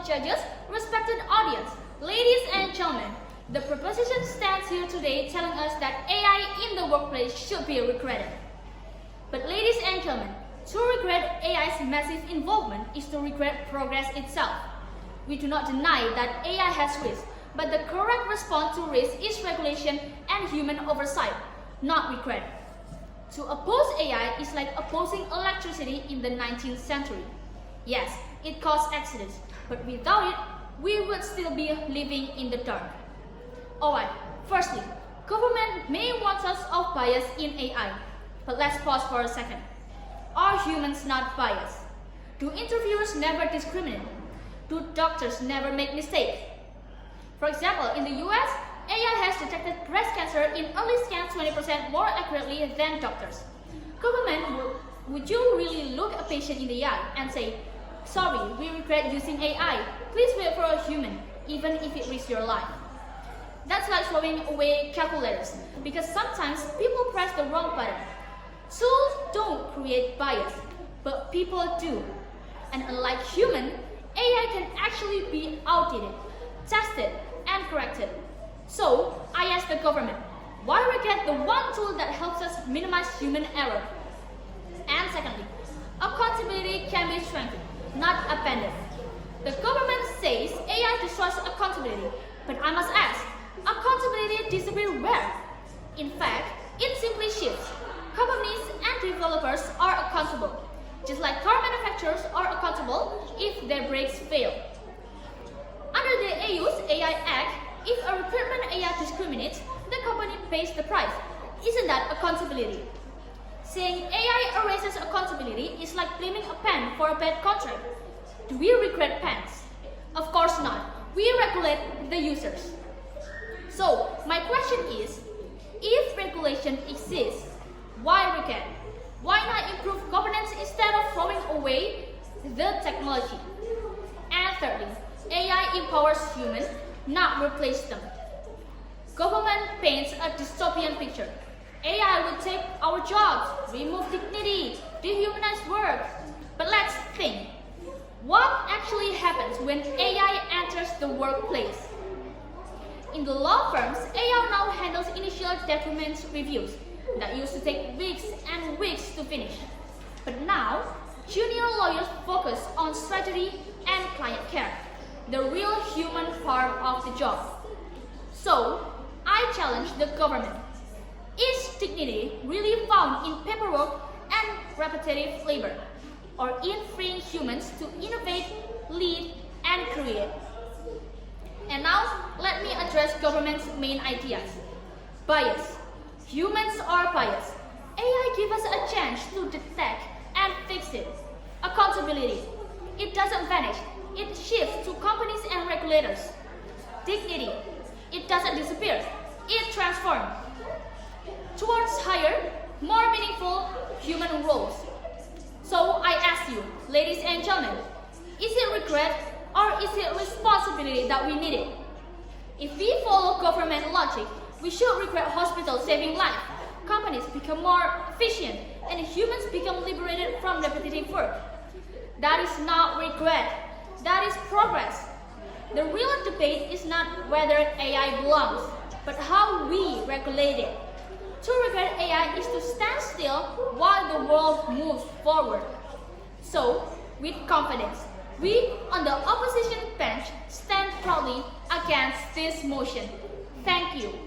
judges, respected audience, ladies and gentlemen, the proposition stands here today telling us that AI in the workplace should be regretted. But ladies and gentlemen, to regret AI's massive involvement is to regret progress itself. We do not deny that AI has risks, but the correct response to risk is regulation and human oversight, not regret. To oppose AI is like opposing electricity in the 19th century. Yes, it caused accidents, but without it, we would still be living in the dark. Alright, firstly, government may want us off bias in AI, but let's pause for a second. Are humans not biased? Do interviewers never discriminate? Do doctors never make mistakes? For example, in the US, AI has detected breast cancer in early scans 20% more accurately than doctors. Government, would you really look a patient in the eye and say, "Sorry, we regret using AI. Please wait for a human, even if it risks your life"? That's like throwing away calculators, because sometimes people press the wrong button. Tools don't create bias, but people do. And unlike human, AI can actually be outdated, tested, and corrected. So, I ask the government, why regret the one tool that helps us minimize human error? And secondly, accountability can be strengthened, not abandoned. The government says AI destroys accountability, but I must ask, accountability disappears where? In fact, it simply shifts. Companies and developers are accountable, just like car manufacturers are accountable if their brakes fail. Under the EU's AI Act, if a recruitment AI discriminates, the company pays the price. Isn't that accountability? Saying AI erases accountability is like blaming a pen for a bad contract. Do we regret pens? Of course not. We regulate the users. So, my question is, if regulation exists, why regret? Why not improve governance instead of throwing away the technology? And thirdly, AI empowers humans, not replace them. Government paints a dystopian picture. AI will take our jobs, remove dignity, dehumanize work. But let's think. What actually happens when AI enters the workplace? In the law firms, AI now handles initial document reviews that used to take weeks and weeks to finish. But now, junior lawyers focus on strategy and client care, the real human part of the job. So, I challenge the government. Is dignity really found in paperwork and repetitive labor, or in freeing humans to innovate, lead, and create? And now, let me address government's main ideas. Bias. Humans are biased. AI gives us a chance to detect and fix it. Accountability. It doesn't vanish. It shifts to companies and regulators. Dignity. It doesn't disappear. It transforms towards higher, more meaningful human roles. So I ask you, ladies and gentlemen, is it regret or is it responsibility that we need it? If we follow government logic, we should regret hospitals saving life, companies become more efficient, and humans become liberated from repetitive work. That is not regret, that is progress. The real debate is not whether AI belongs, but how we regulate it. To regret AI is to stand still while the world moves forward. So, with confidence, we on the opposition bench stand proudly against this motion. Thank you.